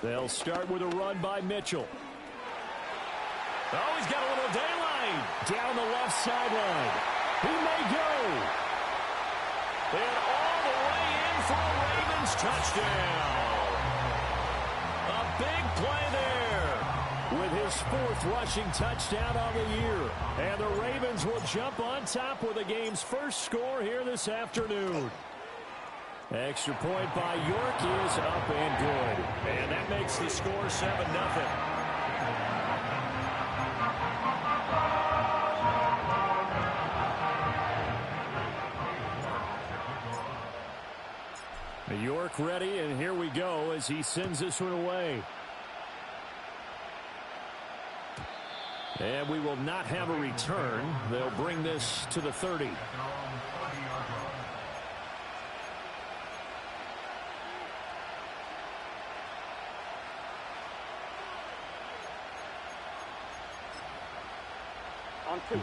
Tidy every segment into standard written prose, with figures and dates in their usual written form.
They'll start with a run by Mitchell. Oh, he's got a little daylight down the left sideline. He may go. And all the way in for a Ravens touchdown. A big play there with his 4th rushing touchdown on the year. And the Ravens will jump on top with the game's first score here this afternoon. Extra point by York is up and good. And that makes the score 7-0. York ready, and here we go as he sends this one away. And we will not have a return. They'll bring this to the 30.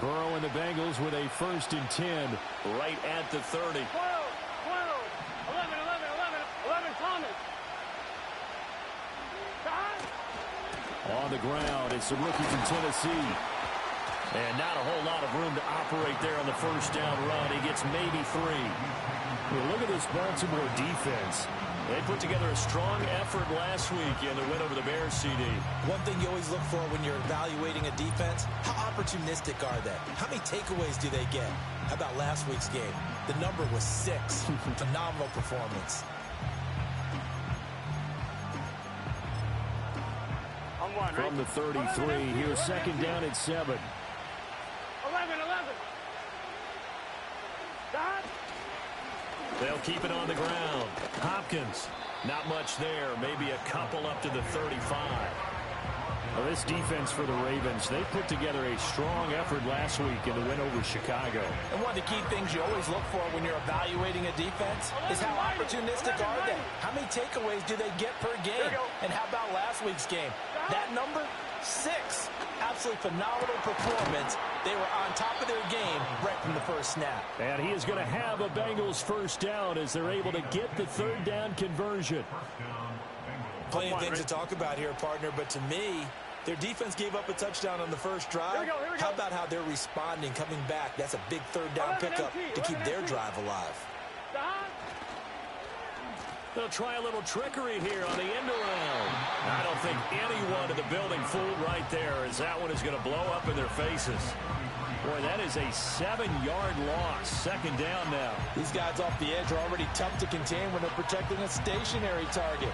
Burrow and the Bengals with a 1st and 10 right at the 30. 11, Thomas. On the ground, it's the rookie from Tennessee. And not a whole lot of room to operate there on the 1st down run. He gets maybe 3. Well, look at this Baltimore defense. They put together a strong effort last week in the win over the Bears, CD. One thing you always look for when you're evaluating a defense, how opportunistic are they? How many takeaways do they get? How about last week's game? The number was 6. Phenomenal performance. From the 33, here's 2nd down and 7. 11. They'll keep it on the ground. Hopkins, not much there. Maybe a couple up to the 35. Well, this defense for the Ravens, they put together a strong effort last week in the win over Chicago. And one of the key things you always look for when you're evaluating a defense is how opportunistic are they? How many takeaways do they get per game? And how about last week's game? That number, 6. Absolutely phenomenal performance. They were on top of their game right from the first snap. And he is going to have a Bengals 1st down as they're able to get the 3rd down conversion. Plenty of things to talk about here, partner, but to me, their defense gave up a touchdown on the first drive. Here we go. How about how they're responding, coming back? That's a big 3rd down pickup to keep their drive alive. They'll try a little trickery here on the end around. I don't think anyone in the building fooled right there, as that one is going to blow up in their faces. Boy, that is a 7-yard loss. 2nd down now. These guys off the edge are already tough to contain when they're protecting a stationary target.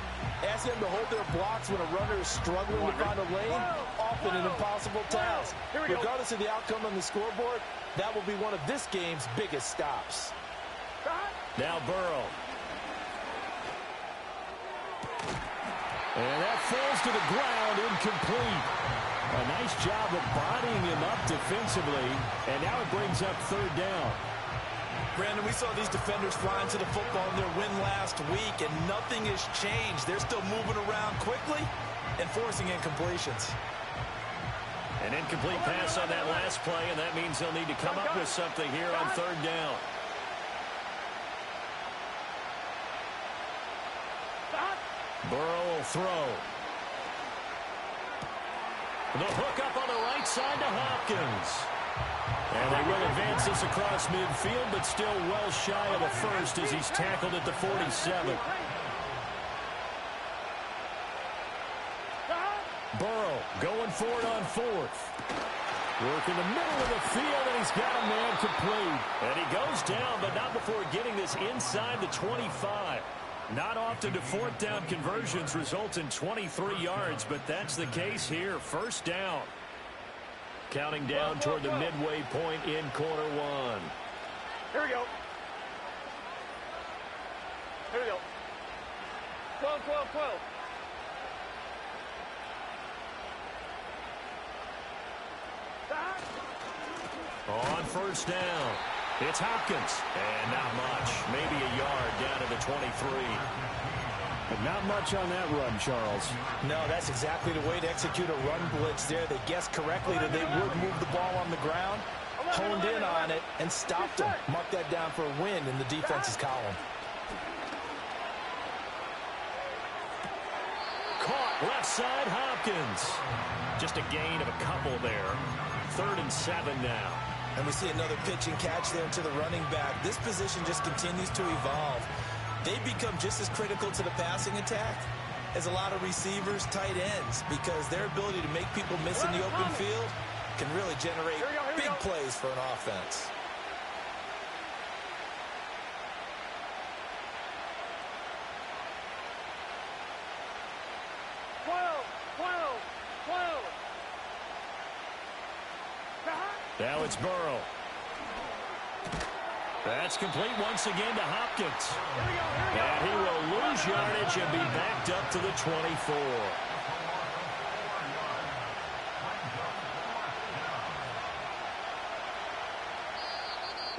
Ask them to hold their blocks when a runner is struggling to find a lane. Often an impossible task. Regardless of the outcome on the scoreboard, that will be one of this game's biggest stops. Now Burrow. And that falls to the ground, incomplete. A nice job of bodying him up defensively, and now it brings up 3rd down. Brandon, we saw these defenders flying to the football in their win last week, and nothing has changed. They're still moving around quickly and forcing incompletions. An incomplete pass on that last play, and that means they'll need to come up with something here on 3rd down. Burrow will throw. The hook up on the right side to Hopkins. And they will advance this across midfield, but still well shy of a 1st as he's tackled at the 47. Burrow going for it on 4th. Work in the middle of the field, and he's got a man complete. And he goes down, but not before getting this inside the 25. Not often do 4th down conversions result in 23 yards, but that's the case here. 1st down. Counting down toward the midway point in quarter 1. Here we go. 12. On 1st down, it's Hopkins. And not much. Maybe a yard down to the 23. But not much on that run, Charles. No, that's exactly the way to execute a run blitz there. They guessed correctly that they would move the ball on the ground, honed in on it, and stopped them. Mark that down for a win in the defense's column. caught. Left side, Hopkins. Just a gain of a couple there. 3rd and 7 now. And we see another pitch and catch there to the running back. This position just continues to evolve. They become just as critical to the passing attack as a lot of receivers, tight ends, because their ability to make people miss in the open field can really generate big plays for an offense. Now it's Burrow. That's complete once again to Hopkins. And he will lose yardage and be backed up to the 24.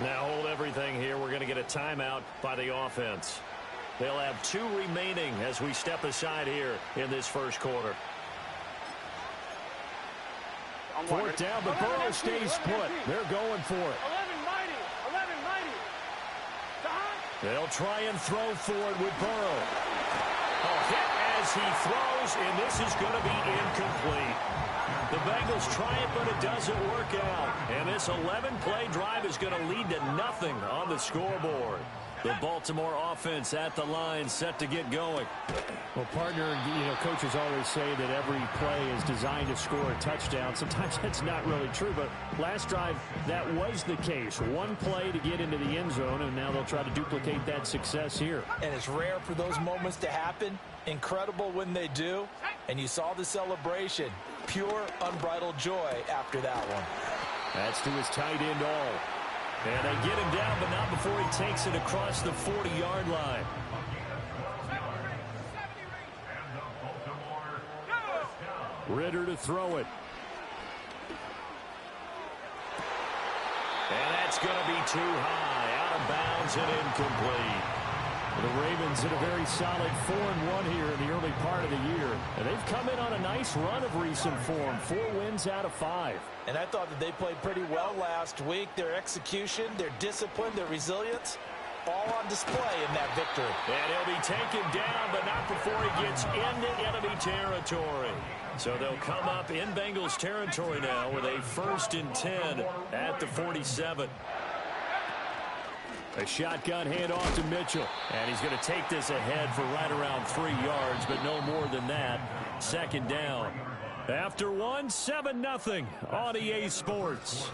Now hold everything here. We're going to get a timeout by the offense. They'll have 2 remaining as we step aside here in this first quarter. 4th down, but Burrow stays put. They're going for it. 11 mighty. They'll try and throw forward with Burrow. A hit as he throws, and this is going to be incomplete. The Bengals try it, but it doesn't work out. And this 11-play drive is going to lead to nothing on the scoreboard. The Baltimore offense at the line, set to get going. Well, partner, coaches always say that every play is designed to score a touchdown. Sometimes that's not really true, but last drive, that was the case. 1 play to get into the end zone, and now they'll try to duplicate that success here. And it's rare for those moments to happen. Incredible when they do. And you saw the celebration. Pure, unbridled joy after that one. That's to his tight end all. And they get him down, but not before he takes it across the 40-yard line. Ritter to throw it. And that's going to be too high. Out of bounds and incomplete. The Ravens in a very solid 4-1 here in the early part of the year. And they've come in on a nice run of recent form. 4 wins out of 5. And I thought that they played pretty well last week. Their execution, their discipline, their resilience, all on display in that victory. And he'll be taken down, but not before he gets into enemy territory. So they'll come up in Bengals territory now with a 1st and 10 at the 47. A shotgun handoff to Mitchell. And he's going to take this ahead for right around 3 yards, but no more than that. 2nd down. After 1, 7-0 on EA Sports.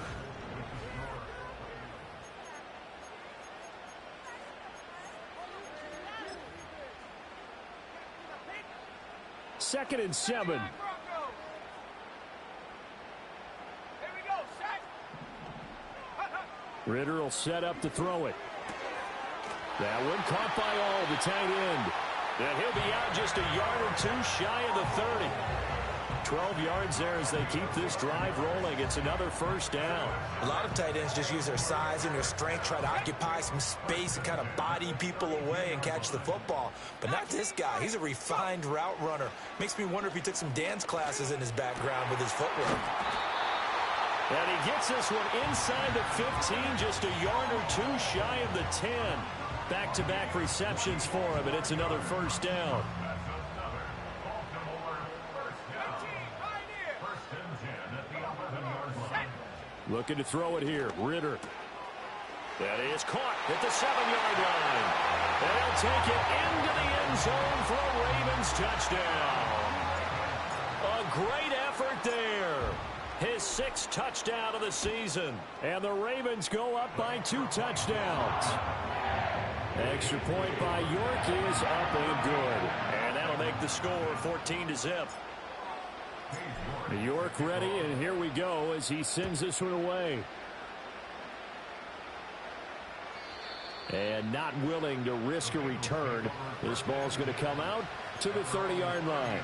Second and 7. Ritter will set up to throw it. That one caught by all, the tight end. And he'll be out just a yard or 2 shy of the 30. 12 yards there as they keep this drive rolling. It's another 1st down. A lot of tight ends just use their size and their strength, try to occupy some space and kind of body people away and catch the football. But not this guy. He's a refined route runner. Makes me wonder if he took some dance classes in his background with his footwork. And he gets this one inside the 15, just a yard or 2 shy of the 10. Back-to-back receptions for him, and it's another 1st down. Looking to throw it here. Ritter. That is caught at the 7-yard line. And he'll take it into the end zone for a Ravens touchdown. A great effort there. His 6th touchdown of the season. And the Ravens go up by 2 touchdowns. Extra point by York is up and good. And that'll make the score 14-0. York ready, and here we go as he sends this one away. And not willing to risk a return. This ball's going to come out to the 30-yard line.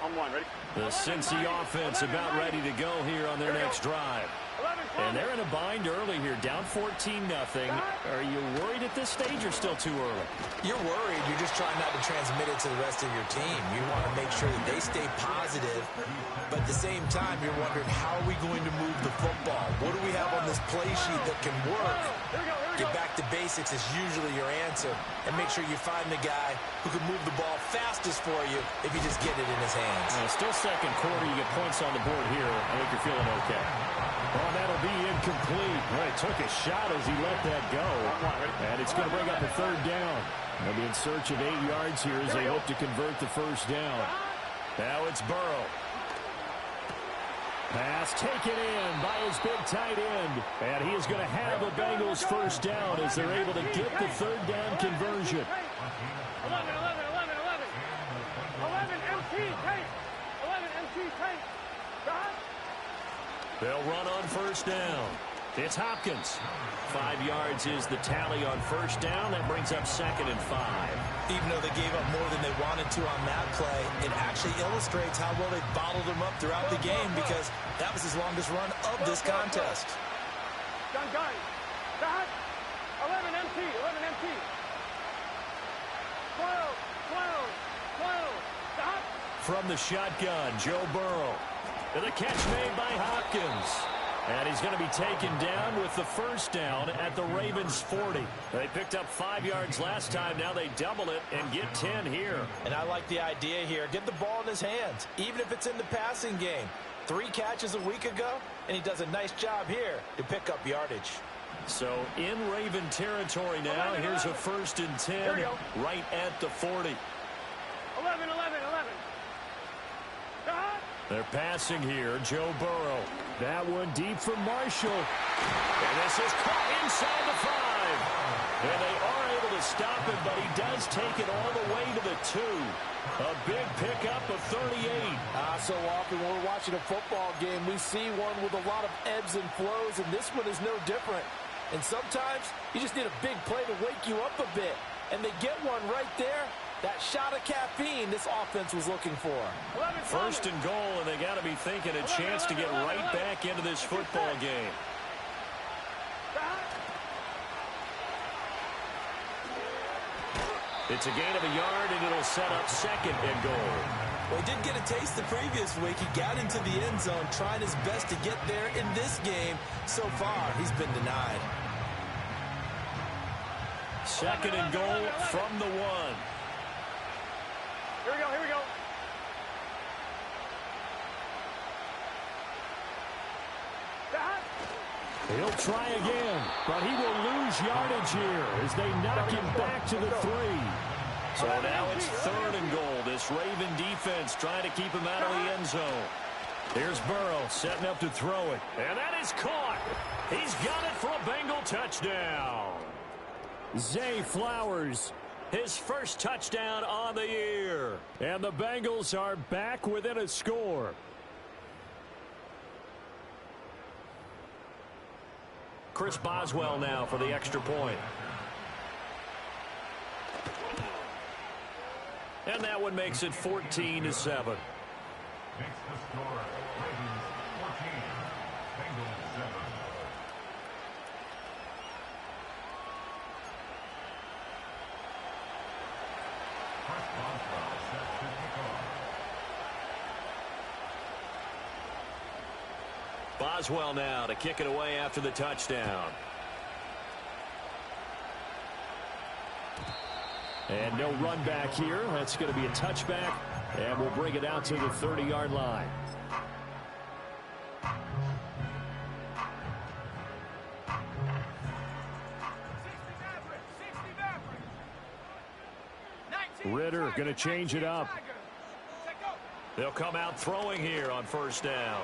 On 1, ready? The Cincy offense about ready to go here on their next drive. And they're in a bind early here, down 14-0. Are you worried at this stage or still too early? You're worried. You're just trying not to transmit it to the rest of your team. You want to make sure that they stay positive. But at the same time, you're wondering, how are we going to move the football? What do we have on this play sheet that can work? Get back to basics is usually your answer. And make sure you find the guy who can move the ball fastest for you if you just get it in his hands. Still second quarter. You get points on the board here. I think you're feeling okay. Oh, that'll be incomplete. Well, he took a shot as he let that go. And it's going to bring up a third down. They'll be in search of 8 yards here as they hope to convert the first down. Now it's Burrow. Pass taken in by his big tight end. And he is going to have the Bengals first down as they're able to get the third down conversion. 11 MT tape. 11 MT tape. They'll run on first down. It's Hopkins. 5 yards is the tally on first down. That brings up 2nd and 5. Even though they gave up more than they wanted to on that play, it actually illustrates how well they bottled them up throughout the game because that was his longest run of this contest. Gun. 11 MT. 11 MT. 12. From the shotgun, Joe Burrow. And the catch made by Hopkins. And he's going to be taken down with the first down at the Ravens 40. They picked up 5 yards last time. Now they double it and get 10 here. And I like the idea here. Get the ball in his hands, even if it's in the passing game. 3 catches a week ago, and he does a nice job here to pick up yardage. So in Raven territory now. Here's a 1st and 10 right at the 40. 11. They're passing here. Joe Burrow. That one deep from Marshall. And this is caught inside the 5. And they are able to stop him, but he does take it all the way to the 2. A big pickup of 38. So often when we're watching a football game, we see one with a lot of ebbs and flows, and this one is no different. And sometimes you just need a big play to wake you up a bit. And they get one right there. That shot of caffeine this offense was looking for. 1st and goal, and they got to be thinking a chance to get right back into this football game. It's a gain of a yard, and it'll set up 2nd and goal. Well, he did get a taste the previous week. He got into the end zone, trying his best to get there in this game. So far, he's been denied. 2nd and goal from the 1. Here we go. He'll try again, but he will lose yardage here as they knock him back to the 3. So now it's 3rd and goal. This Raven defense trying to keep him out of the end zone. Here's Burrow setting up to throw it. And that is caught. He's got it for a Bengal touchdown. Zay Flowers, his first touchdown on the year. And the Bengals are back within a score. Chris Boswell now for the extra point. And that one makes it 14-7. Makes the score Ravens 14, Bengals 7. Chris Boswell set to kick off. Boswell now to kick it away after the touchdown. And no run back here. That's going to be a touchback. And we'll bring it out to the 30-yard line. Ritter going to change it up. They'll come out throwing here on first down.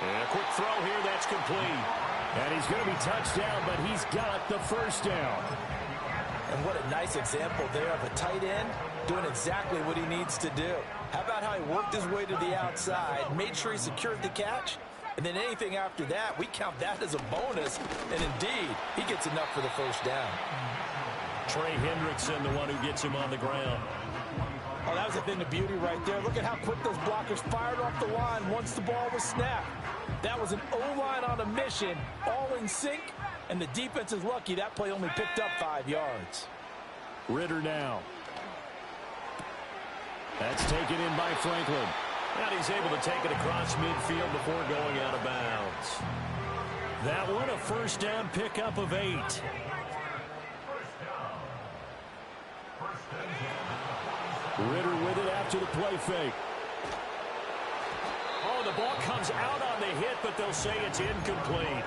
And a quick throw here, that's complete. And he's going to be touched down, but he's got the first down. And what a nice example there of a tight end doing exactly what he needs to do. How about how he worked his way to the outside, made sure he secured the catch, and then anything after that, we count that as a bonus. And indeed, he gets enough for the first down. Trey Hendrickson, the one who gets him on the ground. Oh, that was a thing of beauty right there. Look at how quick those blockers fired off the line once the ball was snapped. That was an O-line on a mission, all in sync, and the defense is lucky that play only picked up 5 yards. Ritter now. That's taken in by Franklin. And he's able to take it across midfield before going out of bounds. That one a first down pickup of 8. Ritter with it after the play fake. Oh, the ball comes out on the hit, but they'll say it's incomplete.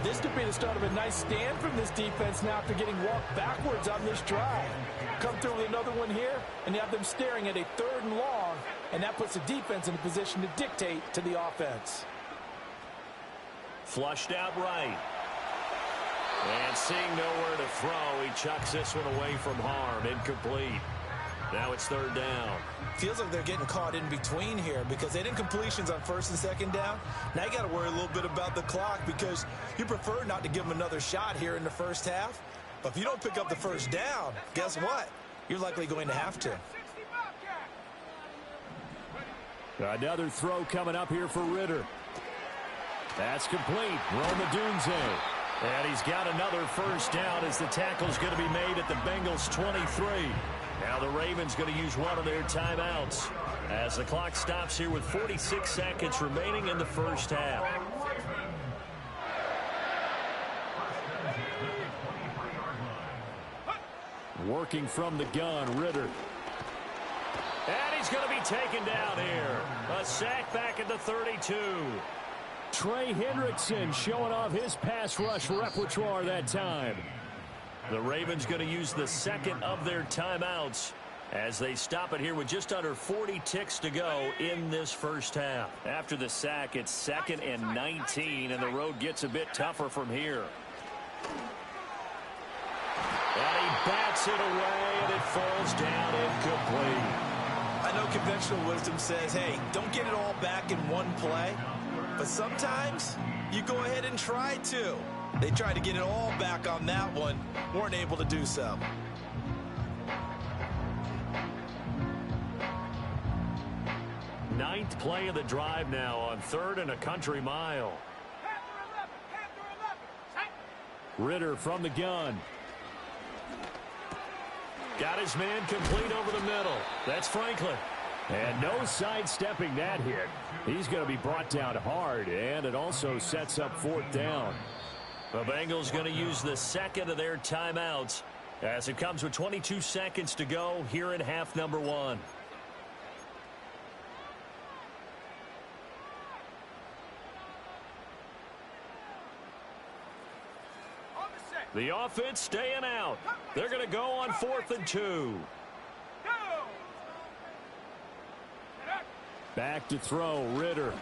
This could be the start of a nice stand from this defense now after getting walked backwards on this drive. Come through with another one here, and you have them staring at a 3rd and long, and that puts the defense in a position to dictate to the offense. Flushed out right. And seeing nowhere to throw, he chucks this one away from harm. Incomplete. Now it's 3rd down. Feels like they're getting caught in between here because they didn't completions on 1st and 2nd down. Now you got to worry a little bit about the clock because you prefer not to give them another shot here in the first half. But if you don't pick up the 1st down, guess what? You're likely going to have to. Another throw coming up here for Ritter. That's complete. Roma Dunze. And he's got another 1st down as the tackle's going to be made at the Bengals 23. Now the Ravens going to use one of their timeouts as the clock stops here with 46 seconds remaining in the first half. Working from the gun, Ritter. And he's going to be taken down here. A sack back at the 32. Trey Hendrickson showing off his pass rush repertoire that time. The Ravens going to use the 2nd of their timeouts as they stop it here with just under 40 ticks to go in this first half. After the sack, it's 2nd and 19, and the road gets a bit tougher from here. And he bats it away, and it falls down incomplete. I know conventional wisdom says, hey, don't get it all back in one play. But sometimes you go ahead and try to. They tried to get it all back on that one. Weren't able to do so. Ninth play of the drive now on 3rd and a country mile. Ritter from the gun. Got his man complete over the middle. That's Franklin. And no sidestepping that hit. He's going to be brought down hard, and it also sets up 4th down. The Bengals going to use the 2nd of their timeouts as it comes with 22 seconds to go here in half number 1. The offense staying out. They're going to go on 4th and 2. Back to throw, Ritter.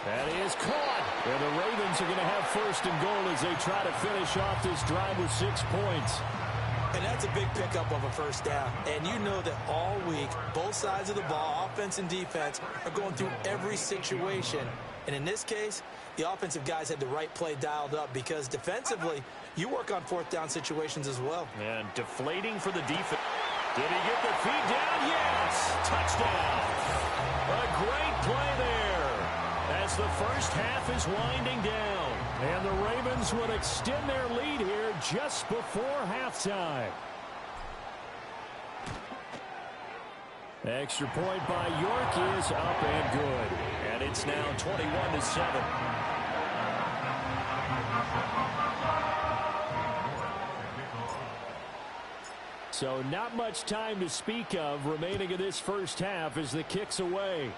That is caught. And the Ravens are going to have 1st and goal as they try to finish off this drive with 6 points. And that's a big pickup of a 1st down. And you know that all week, both sides of the ball, offense and defense, are going through every situation. And in this case, the offensive guys had the right play dialed up because defensively, you work on 4th down situations as well. And deflating for the defense. Did he get the feed down? Yes! Touchdown! A great play there as the first half is winding down. And the Ravens would extend their lead here just before halftime. Extra point by York is up and good. And it's now 21-7. So not much time to speak of remaining in this first half as the kick's away.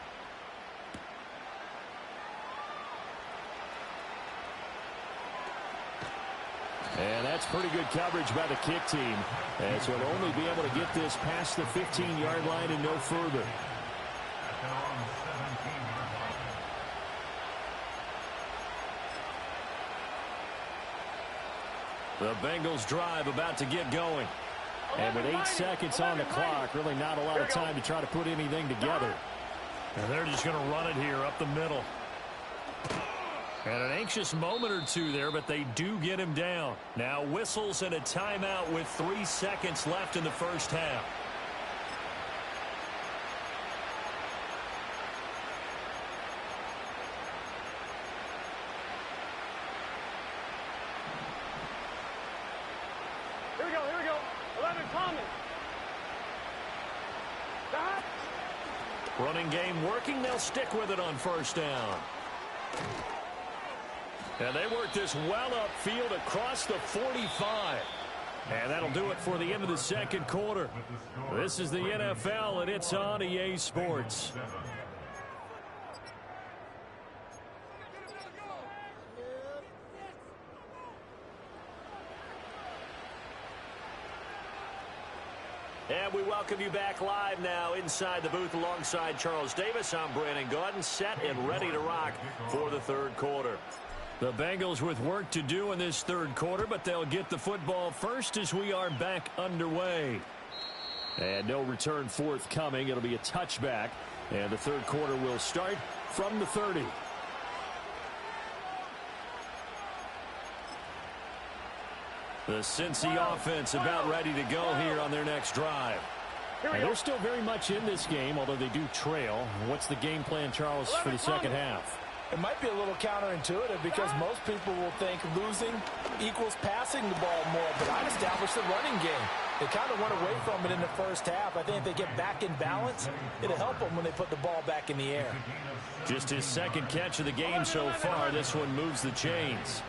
And that's pretty good coverage by the kick team, as will only be able to get this past the 15-yard line and no further. The Bengals drive about to get going. And with 8 seconds on the clock, really not a lot of time to try to put anything together. And they're just going to run it here up the middle. And an anxious moment or two there, but they do get him down. Now whistles and a timeout with 3 seconds left in the first half. Here we go, here we go. 11 Common. Stop. Running game working. They'll stick with it on 1st down. And they work this well upfield across the 45. And that'll do it for the end of the second quarter. This is the NFL, and it's on EA Sports. And we welcome you back live now inside the booth alongside Charles Davis. I'm Brandon Gaudin, set and ready to rock for the third quarter. The Bengals with work to do in this third quarter, but they'll get the football first as we are back underway. And no return forthcoming. It'll be a touchback. And the third quarter will start from the 30. The Cincy offense about ready to go here on their next drive. And they're still very much in this game, although they do trail. What's the game plan, Charles, for the second half? It might be a little counterintuitive because most people will think losing equals passing the ball more, but I'd establish the running game. They kind of went away from it in the first half. I think if they get back in balance, it'll help them when they put the ball back in the air. Just his second catch of the game so far. This one moves the chains.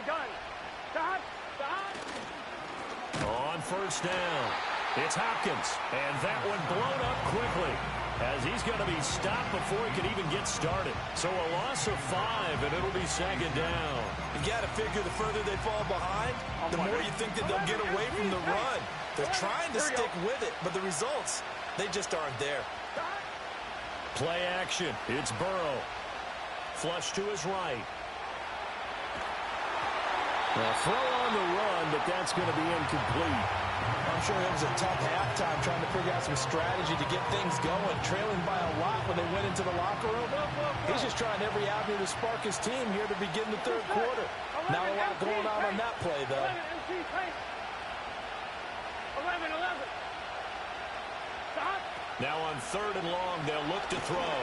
Gun. Stop. On first down, it's Hopkins, and that one blown up quickly as he's going to be stopped before he can even get started. So a loss of 5, and it'll be second down. You got to figure the further they fall behind, the more you think that they'll get away from the run. They're trying to stick with it, but the results, they just aren't there. Play action. It's Burrow. Flush to his right. A throw on the run, but that's going to be incomplete. I'm sure it was a tough halftime trying to figure out some strategy to get things going, trailing by a lot when they went into the locker room. He's just trying every avenue to spark his team here to begin the third quarter. Not a lot going on that play, though. 11. Stop. Now on third and long, they'll look to throw.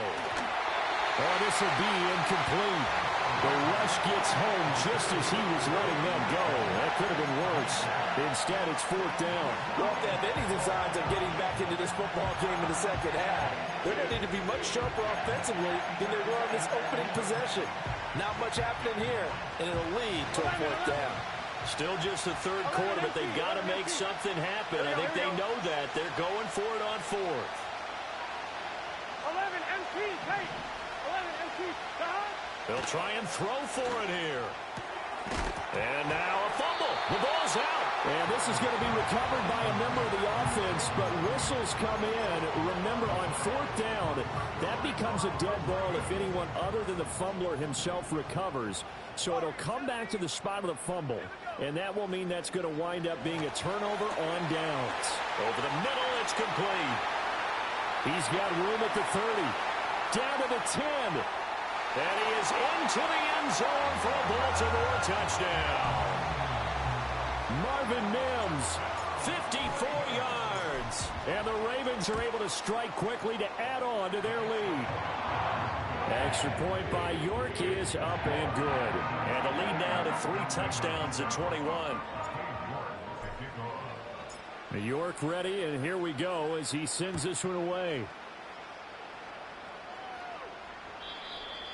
Oh, this will be incomplete. The rush gets home just as he was letting them go. That could have been worse. Instead, it's fourth down. Well, if they have any designs of getting back into this football game in the second half, they're going to need to be much sharper offensively than they were on this opening possession. Not much happening here, and it'll lead to a fourth down. Still just the third quarter, but they've got to make something happen. I think they know that. They're going for it on fourth. 11 MT, take. 11 MT, stop. They'll try and throw for it here. And now a fumble. The ball's out. And this is going to be recovered by a member of the offense, but whistles come in. Remember, on fourth down, that becomes a dead ball if anyone other than the fumbler himself recovers. So it'll come back to the spot of the fumble, and that will mean that's going to wind up being a turnover on downs. Over the middle, it's complete. He's got room at the 30. Down to the 10. And he is into the end zone for a Baltimore touchdown. Marvin Mims, 54 yards. and the Ravens are able to strike quickly to add on to their lead. Extra point by York is up and good. And the lead now to 3 touchdowns at 21. York ready, and here we go as he sends this one away.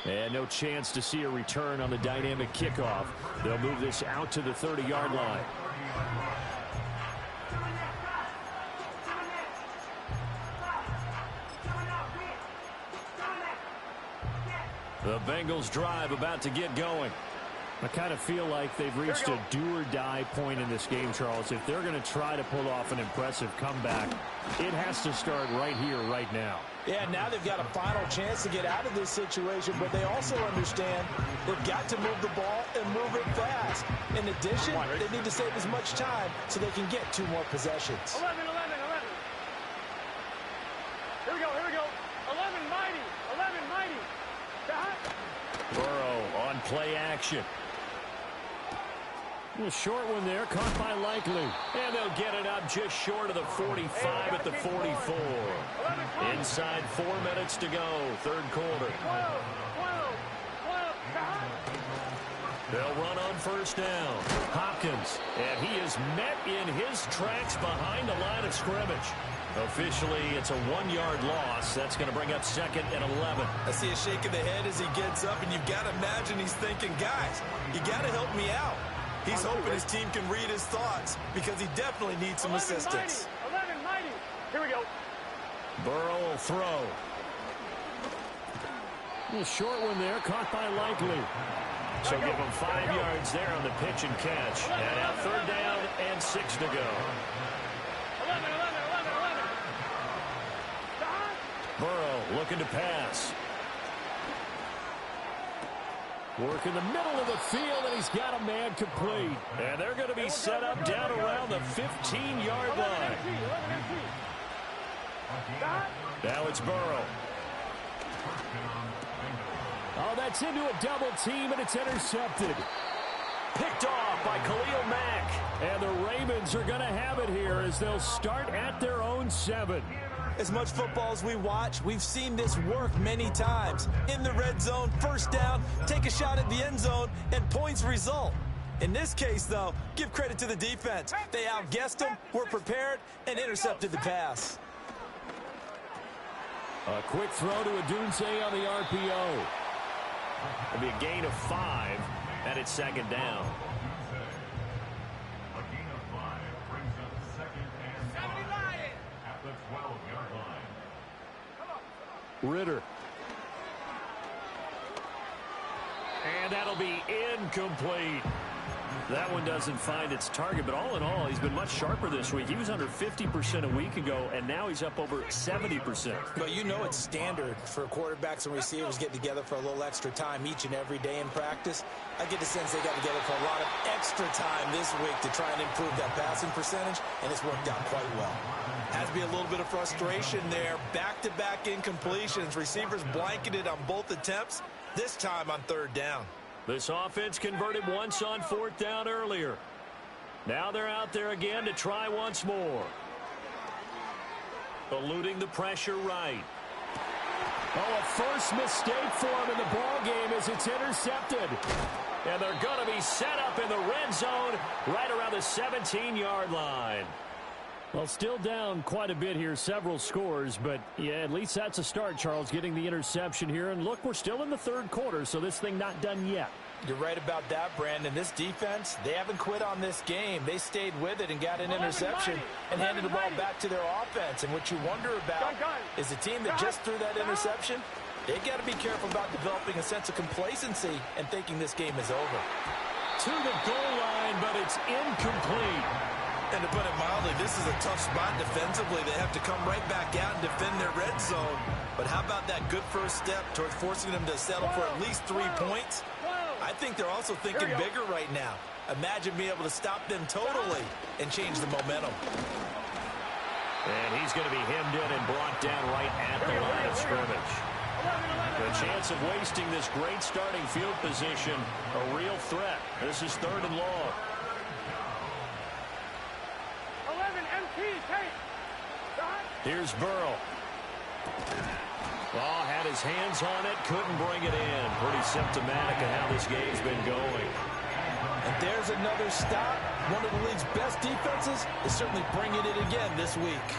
And no chance to see a return on the dynamic kickoff. They'll move this out to the 30-yard line. The Bengals drive about to get going. I kind of feel like they've reached a do-or-die point in this game, Charles. If they're going to try to pull off an impressive comeback, it has to start right here, right now. Yeah, now they've got a final chance to get out of this situation, but they also understand they've got to move the ball and move it fast. In addition, they need to save as much time so they can get 2 more possessions. 11. Here we go. 11 mighty. Stop. Burrow on play action. A short one there, caught by Likely. And they'll get it up just short of the 45 at the 44. Inside 4 minutes to go, third quarter. 12. Stop. They'll run on first down. Hopkins, and he is met in his tracks behind the line of scrimmage. Officially, it's a 1-yard loss. That's going to bring up 2nd and 11. I see a shake of the head as he gets up, and you've got to imagine he's thinking, guys, you got to help me out. He's hoping his team can read his thoughts because he definitely needs some assistance. 11 mighty. Here we go. Burrow will throw. A short one there, caught by Likely. So give him 5 yards there on the pitch and catch. And now 3rd down and 6 to go. 11. Burrow looking to pass. Work in the middle of the field, and he's got a man complete. And they're going to be set up down around the 15-yard line. Now it's Burrow. Oh, that's into a double team, and it's intercepted. Picked off by Khalil Mack. And the Ravens are going to have it here as they'll start at their own 7. As much football as we watch, we've seen this work many times. In the red zone, first down, take a shot at the end zone, and points result. In this case, though, give credit to the defense. They outguessed them, were prepared, and intercepted the pass. A quick throw to Odunze on the RPO. It'll be a gain of 5, and it's 2nd down. A gain of 5 brings up 2nd and 5 at the 12-yard line. Ritter. And that'll be incomplete. That one doesn't find its target, but all in all, he's been much sharper this week. He was under 50% a week ago, and now he's up over 70%. But you know it's standard for quarterbacks and receivers getting together for a little extra time each and every day in practice. I get the sense they got together for a lot of extra time this week to try and improve that passing percentage, and it's worked out quite well. Has to be a little bit of frustration there. Back-to-back incompletions. Receivers blanketed on both attempts, this time on 3rd down. This offense converted once on 4th down earlier. Now they're out there again to try once more. Eluding the pressure right. Oh, a first mistake for him in the ball game as it's intercepted. And they're going to be set up in the red zone right around the 17-yard line. Well, still down quite a bit here, several scores, but yeah, at least that's a start, Charles, getting the interception here. And look, we're still in the 3rd quarter, so this thing not done yet. You're right about that, Brandon. This defense, they haven't quit on this game. They stayed with it and got an interception and handed the ball back to their offense. And what you wonder about is the team that just threw that interception, they got to be careful about developing a sense of complacency and thinking this game is over. To the goal line, but it's incomplete. And to put it mildly, this is a tough spot defensively. They have to come right back out and defend their red zone. But how about that good first step towards forcing them to settle for at least 3 points? I think they're also thinking bigger right now. Imagine being able to stop them totally and change the momentum. And he's going to be hemmed in and brought down right at the line of scrimmage. The chance of wasting this great starting field position, a real threat. This is 3rd and long. 11 MT, take. Here's Burrow. Oh, had his hands on it, couldn't bring it in. Pretty symptomatic of how this game's been going. And there's another stop. One of the league's best defenses is certainly bringing it again this week.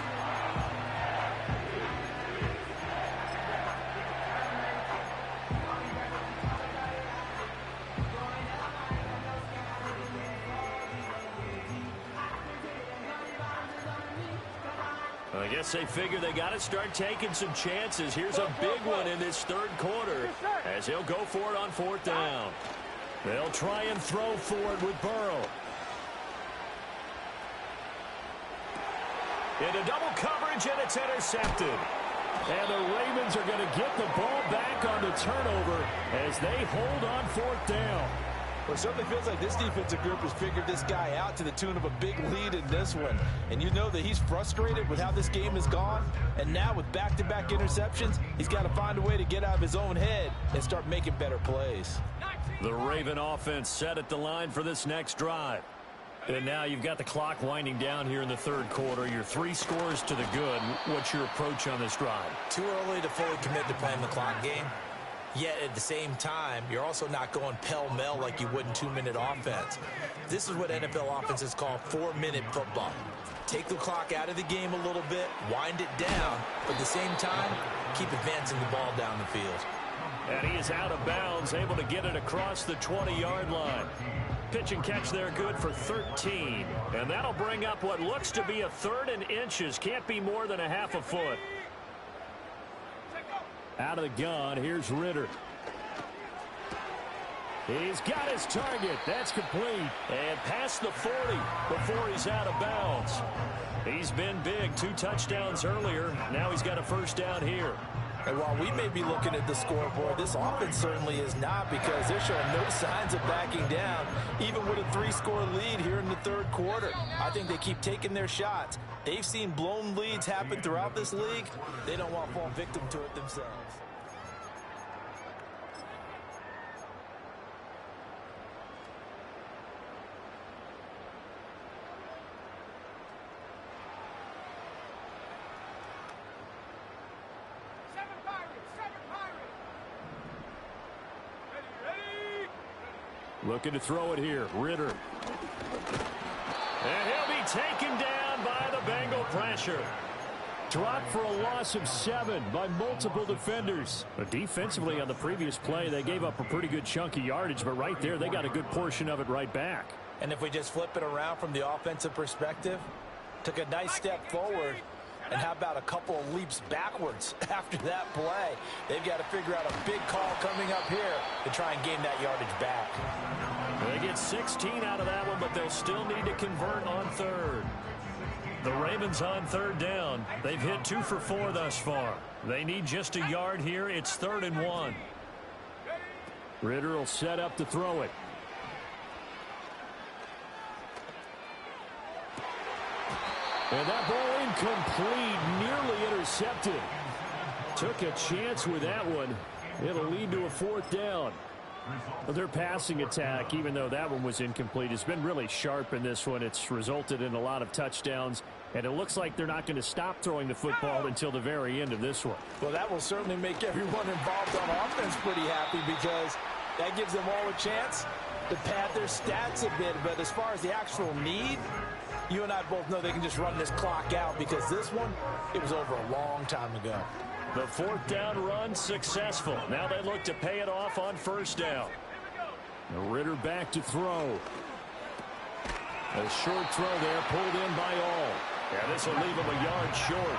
I guess they figure they got to start taking some chances. Here's a big one in this 3rd quarter as he'll go for it on 4th down. They'll try and throw forward with Burrow. Into double coverage, and it's intercepted. And the Ravens are going to get the ball back on the turnover as they hold on 4th down. Well, it certainly feels like this defensive group has figured this guy out to the tune of a big lead in this one. And you know that he's frustrated with how this game has gone. And now with back-to-back interceptions, he's got to find a way to get out of his own head and start making better plays. The Raven offense set at the line for this next drive. And now you've got the clock winding down here in the 3rd quarter. You're 3 scores to the good. What's your approach on this drive? Too early to fully commit to playing the clock game. Yet at the same time, you're also not going pell-mell like you would in 2-minute offense. This is what NFL offenses call 4-minute football. Take the clock out of the game a little bit, wind it down, but at the same time, keep advancing the ball down the field. And he is out of bounds, able to get it across the 20-yard line. Pitch and catch there good for 13. And that'll bring up what looks to be a 3rd and inches. Can't be more than a half a foot. Out of the gun, here's Ritter. He's got his target. That's complete. And past the 40 before he's out of bounds. He's been big. 2 touchdowns earlier. Now he's got a first down here. And while we may be looking at the scoreboard, this offense certainly is not, because they're showing no signs of backing down, even with a 3-score lead here in the 3rd quarter. I think they keep taking their shots. They've seen blown leads happen throughout this league. They don't want to fall victim to it themselves. Looking to throw it here. Ritter. And he'll be taken down by the Bengal pressure. Dropped for a loss of 7 by multiple defenders. But defensively on the previous play, they gave up a pretty good chunk of yardage, but right there, they got a good portion of it right back. And if we just flip it around from the offensive perspective, took a nice step forward, and how about a couple of leaps backwards after that play? They've got to figure out a big call coming up here to try and gain that yardage back. They get 16 out of that one, but they'll still need to convert on 3rd. The Ravens on 3rd down. They've hit 2 for 4 thus far. They need just a yard here. It's 3rd and 1. Ritter will set up to throw it. And that ball incomplete, nearly intercepted. Took a chance with that one. It'll lead to a 4th down. But their passing attack, even though that one was incomplete, has been really sharp in this one. It's resulted in a lot of touchdowns, and it looks like they're not going to stop throwing the football until the very end of this one. Well, that will certainly make everyone involved on offense pretty happy, because that gives them all a chance to pad their stats a bit. But as far as the actual need, you and I both know they can just run this clock out, because this one, it was over a long time ago. The 4th down run successful. Now they look to pay it off on 1st down. The Ritter back to throw. A short throw there, pulled in by all. Yeah, this will leave him a yard short.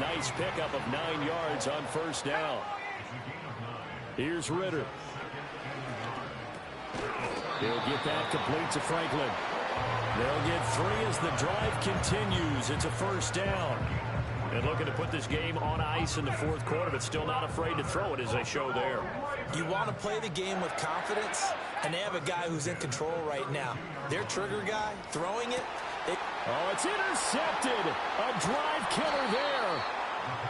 Nice pickup of 9 yards on 1st down. Here's Ritter. He'll get that complete to Franklin. They'll get 3 as the drive continues. It's a 1st down. And looking to put this game on ice in the 4th quarter, but still not afraid to throw it as they show there. You want to play the game with confidence, and they have a guy who's in control right now. Their trigger guy, throwing it. Oh, it's intercepted. A drive killer there.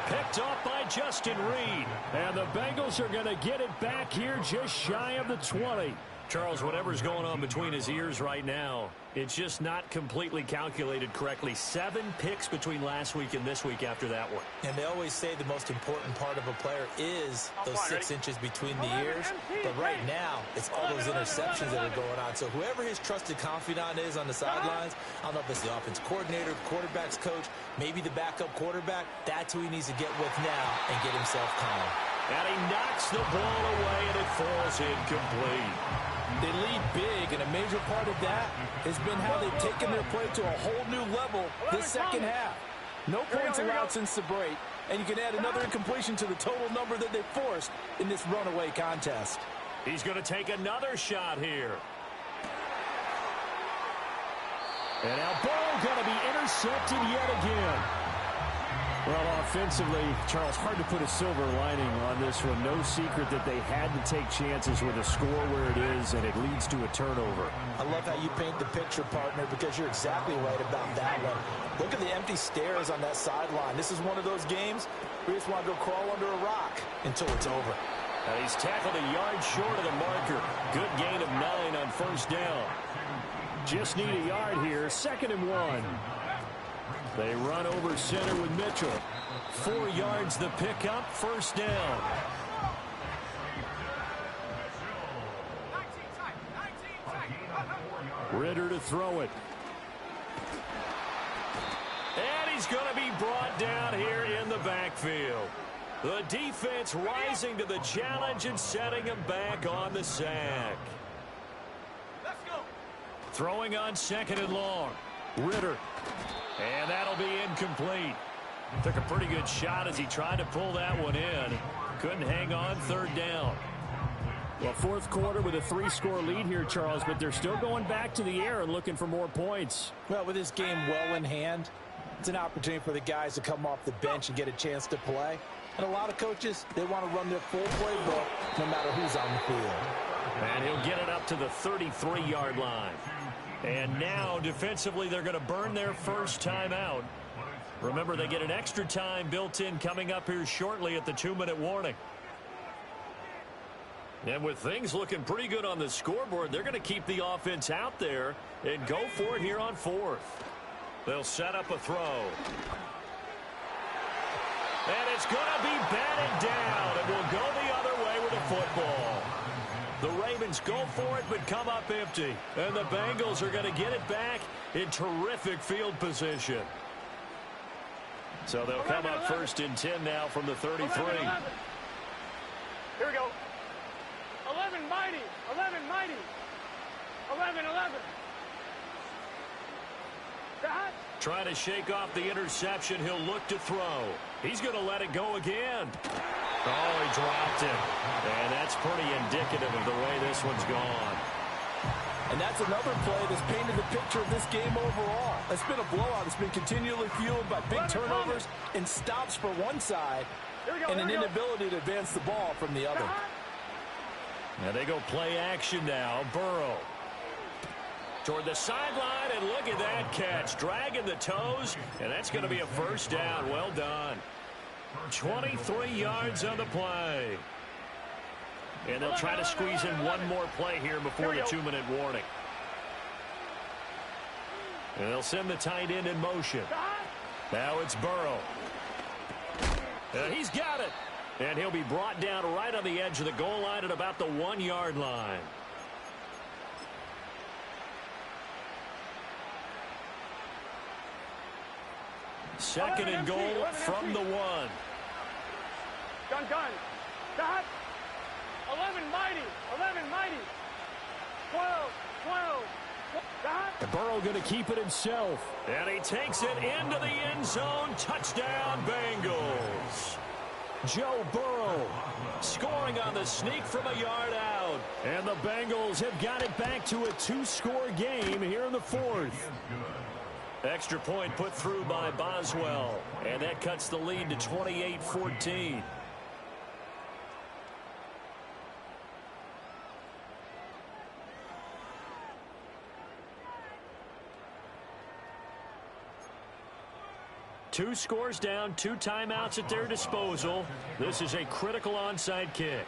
Picked off by Justin Reed. And the Bengals are going to get it back here just shy of the 20. Charles, whatever's going on between his ears right now, it's just not completely calculated correctly. 7 picks between last week and this week after that one. And they always say the most important part of a player is those 6 inches between the ears. But right now, it's all those interceptions that are going on. So whoever his trusted confidant is on the sidelines, I don't know if it's the offense coordinator, the quarterback's coach, maybe the backup quarterback, that's who he needs to get with now and get himself calm. And he knocks the ball away, and it falls incomplete. They lead big, and a major part of that has been how they've taken their play to a whole new level this second half. No points allowed since the break, and you can add another incompletion to the total number that they forced in this runaway contest. He's going to take another shot here. And now ball going to be intercepted yet again. Well, offensively, Charles, hard to put a silver lining on this one. No secret that they had to take chances with a score where it is, and it leads to a turnover. I love how you paint the picture, partner, because you're exactly right about that one. Look at the empty stares on that sideline. This is one of those games where you just want to go crawl under a rock until it's over. And he's tackled a yard short of the marker. Good gain of 9 on 1st down. Just need a yard here. 2nd and 1. They run over center with Mitchell. 4 yards the pickup, 1st down. Ritter to throw it. And he's going to be brought down here in the backfield. The defense rising to the challenge and setting him back on the sack. Let's go. Throwing on 2nd and long. Ritter. And that'll be incomplete. Took a pretty good shot as he tried to pull that one in. Couldn't hang on 3rd down. Well, 4th quarter with a 3-score lead here, Charles, but they're still going back to the air and looking for more points. Well, with this game well in hand, it's an opportunity for the guys to come off the bench and get a chance to play. And a lot of coaches, they want to run their full playbook no matter who's on the field. And he'll get it up to the 33-yard line. And now, defensively, they're going to burn their first timeout. Remember, they get an extra time built in coming up here shortly at the 2-minute warning. And with things looking pretty good on the scoreboard, they're going to keep the offense out there and go for it here on 4th. They'll set up a throw. And it's going to be batted down, and will go the other way with the football. The Ravens go for it, but come up empty. And the Bengals are going to get it back in terrific field position. So they'll come up 1st and 10 now from the 33. 11. Here we go. 11 mighty. 11 mighty. 11. That. Trying to shake off the interception. He'll look to throw. He's going to let it go again. Oh, he dropped it. And that's pretty indicative of the way this one's gone. And that's another play that's painted the picture of this game overall. It's been a blowout. It's been continually fueled by big turnovers and stops for one side and an inability to advance the ball from the other. Now they go play action now. Burrow toward the sideline, and look at that catch. Dragging the toes, and that's going to be a 1st down. Well done. 23 yards on the play. And they'll try to squeeze in one more play here before the 2-minute warning. And they'll send the tight end in motion. Now it's Burrow. And he's got it. And he'll be brought down right on the edge of the goal line at about the 1-yard line. Second and goal from the 1. Gun. Dot. 11 mighty. 11 mighty. 12. And Burrow going to keep it himself. And he takes it into the end zone. Touchdown, Bengals. Joe Burrow scoring on the sneak from a yard out. And the Bengals have got it back to a 2-score game here in the 4th. Extra point put through by Boswell. And that cuts the lead to 28-14. Two scores down, 2 timeouts at their disposal. This is a critical onside kick.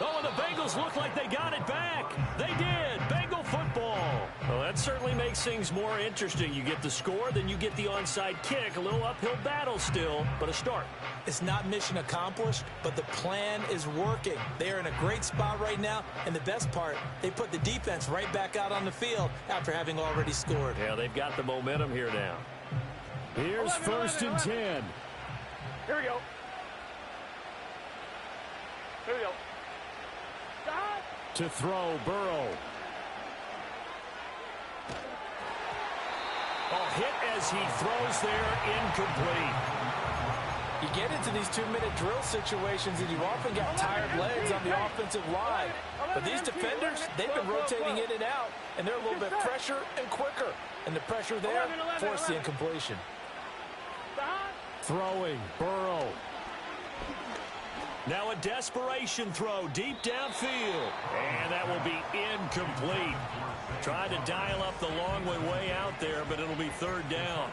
Oh, and the Bengals look like they got it back. They did. Bengal football. Well, that certainly makes things more interesting. You get the score, then you get the onside kick. A little uphill battle still, but a start. It's not mission accomplished, but the plan is working. They are in a great spot right now, and the best part, they put the defense right back out on the field after having already scored. Yeah, they've got the momentum here now. Here's 1st and 10. Here we go. To throw, Burrow. A hit as he throws there, incomplete. You get into these 2-minute drill situations, and you often got tired legs on the offensive line. But these defenders, they've been rotating in and out, and they're a little bit fresher and quicker. And the pressure there forced the incompletion. Throwing, Burrow. Now a desperation throw deep downfield. And that will be incomplete. Tried to dial up the long way out there, but it'll be 3rd down.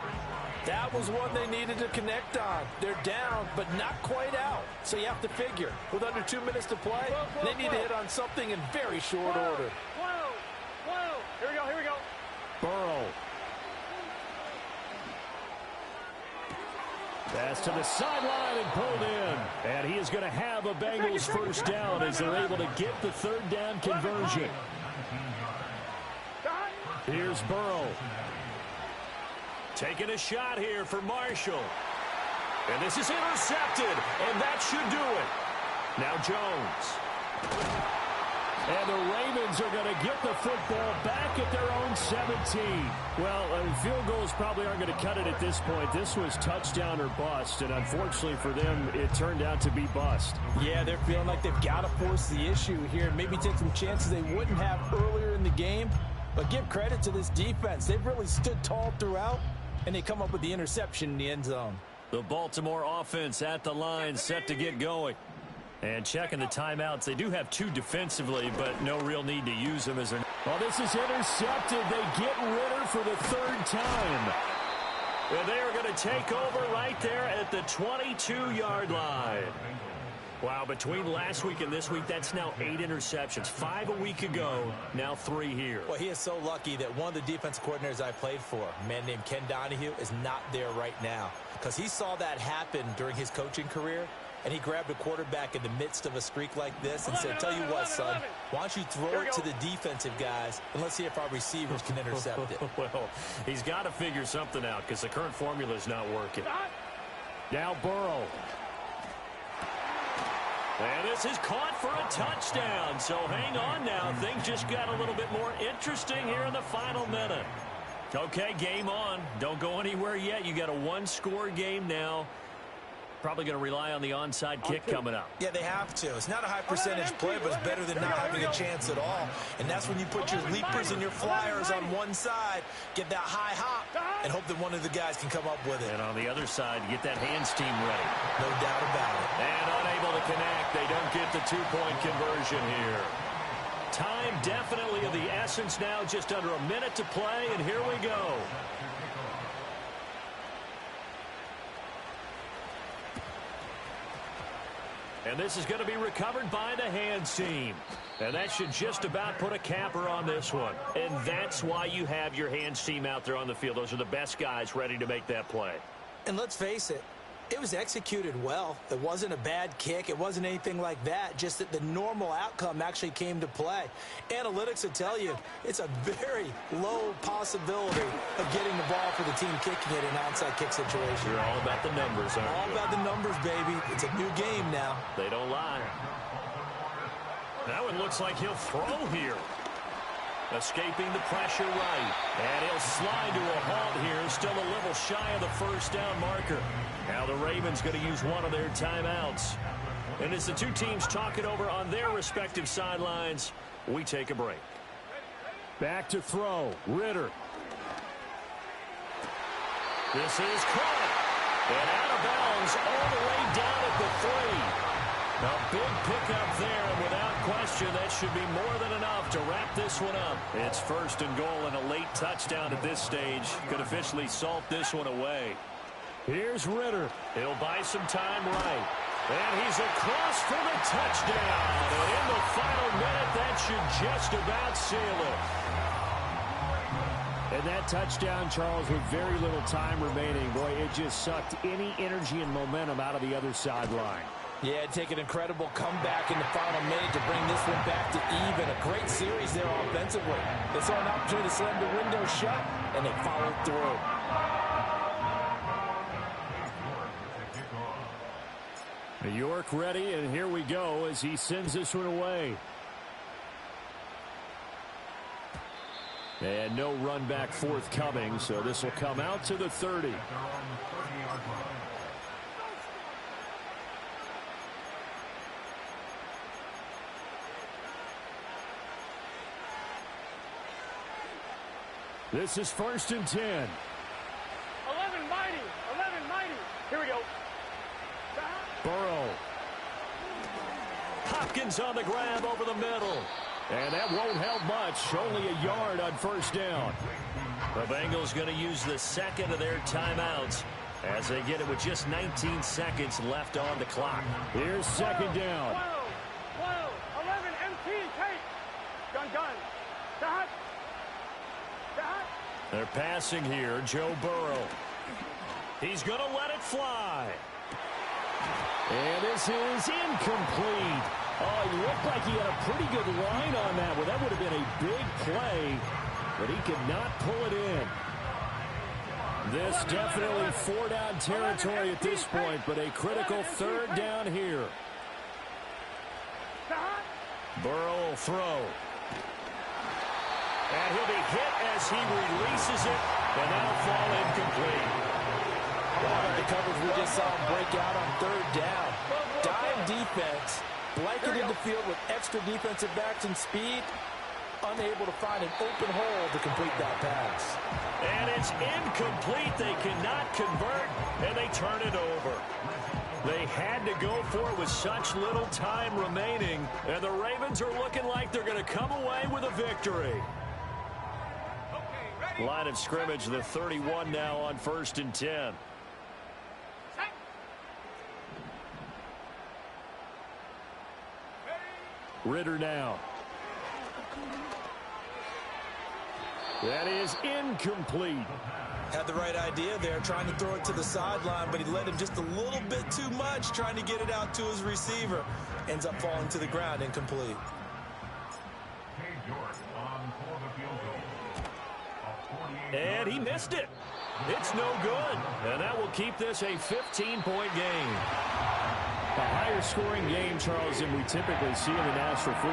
That was one they needed to connect on. They're down, but not quite out. So you have to figure, with under 2 minutes to play, they need to hit on something in very short order. Here we go. Burrow. Pass to the sideline and pulled in. And he is going to have a Bengals first down as they're able to get the third down conversion. Here's Burrow. Taking a shot here for Marshall. And this is intercepted, and that should do it. Now Jones. And the Ravens are going to get the football back at their own 17. Well, field goals probably aren't going to cut it at this point. This was touchdown or bust, and unfortunately for them, it turned out to be bust. Yeah, they're feeling like they've got to force the issue here. Maybe take some chances they wouldn't have earlier in the game. But give credit to this defense. They've really stood tall throughout, and they come up with the interception in the end zone. The Baltimore offense at the line, set to get going. And checking the timeouts. They do have two defensively, but no real need to use them as they're... Well, this is intercepted. They get Ritter for the third time. And they are going to take over right there at the 22-yard line. Wow, between last week and this week, that's now 8 interceptions. 5 a week ago, now 3 here. Well, he is so lucky that one of the defensive coordinators I played for, a man named Ken Donahue, is not there right now. Because he saw that happen during his coaching career, and he grabbed a quarterback in the midst of a streak like this and said, tell you what, son, why don't you throw it to the defensive guys, and let's see if our receivers can intercept it. Well, he's got to figure something out because the current formula is not working. Now Burrow. And this is caught for a touchdown. So hang on now. Things just got a little bit more interesting here in the final minute. Okay, game on. Don't go anywhere yet. You got a one-score game now. Probably going to rely on the onside kick coming up. Yeah, they have to. It's not a high percentage play, but it's better than not having a chance at all. And that's when you put your leapers and your flyers on one side, get that high hop, and hope that one of the guys can come up with it. And on the other side, get that hands team ready. No doubt about it. And unable to connect. They don't get the two-point conversion here. Time definitely of the essence now. Just under a minute to play, and here we go. And this is going to be recovered by the hands team. And that should just about put a capper on this one. And that's why you have your hands team out there on the field. Those are the best guys ready to make that play. And let's face it, it was executed well. It wasn't a bad kick. It wasn't anything like that. Just that the normal outcome actually came to play. Analytics will tell you it's a very low possibility of getting the ball for the team kicking it in an onside kick situation. You're all about the numbers, aren't you? All about the numbers, baby. It's a new game now. They don't lie. Now it looks like he'll throw here. Escaping the pressure right. And he'll slide to a halt here. Still a little shy of the first down marker. Now the Ravens going to use one of their timeouts. And as the two teams talk it over on their respective sidelines, we take a break. Back to throw. Ritter. This is caught. And out of bounds all the way down at the 3. A big pickup there, and without question, that should be more than enough to wrap this one up. It's first and goal and a late touchdown at this stage. Could officially salt this one away. Here's Ritter. He'll buy some time right. And he's across for the touchdown. And in the final minute, that should just about seal it. And that touchdown, Charles, with very little time remaining, boy, it just sucked any energy and momentum out of the other sideline. Yeah, take an incredible comeback in the final minute to bring this one back to even. A great series there offensively. They saw an opportunity to slam the window shut, and they followed through. New York ready, and here we go as he sends this one away. And no run back forthcoming, so this will come out to the 30. This is first and 10. 11 mighty. 11 mighty. Here we go. Burrow. Hopkins on the grab over the middle. And that won't help much. Only a yard on first down. The Bengals going to use the second of their timeouts as they get it with just 19 seconds left on the clock. Here's second down. 12, 11, MT, take. Gun. Dot. They're passing here. Joe Burrow. He's going to let it fly. And this is incomplete. Oh, he looked like he had a pretty good line on that one. That would have been a big play, but he could not pull it in. This definitely four-down territory at this point, but a critical third down here. Burrow will throw. And he'll be hit as he releases it, and that'll fall incomplete. The coverage we just saw him break out on third down. Dime defense, blanketed the field with extra defensive backs and speed, unable to find an open hole to complete that pass. And it's incomplete. They cannot convert, and they turn it over. They had to go for it with such little time remaining, and the Ravens are looking like they're going to come away with a victory. Line of scrimmage, the 31 now on 1st and 10. Ritter now. That is incomplete. Had the right idea there, trying to throw it to the sideline, but he led him just a little bit too much, trying to get it out to his receiver. Ends up falling to the ground, incomplete. And he missed it. It's no good. And that will keep this a 15-point game. A higher scoring game, Charles, than we typically see in the National Football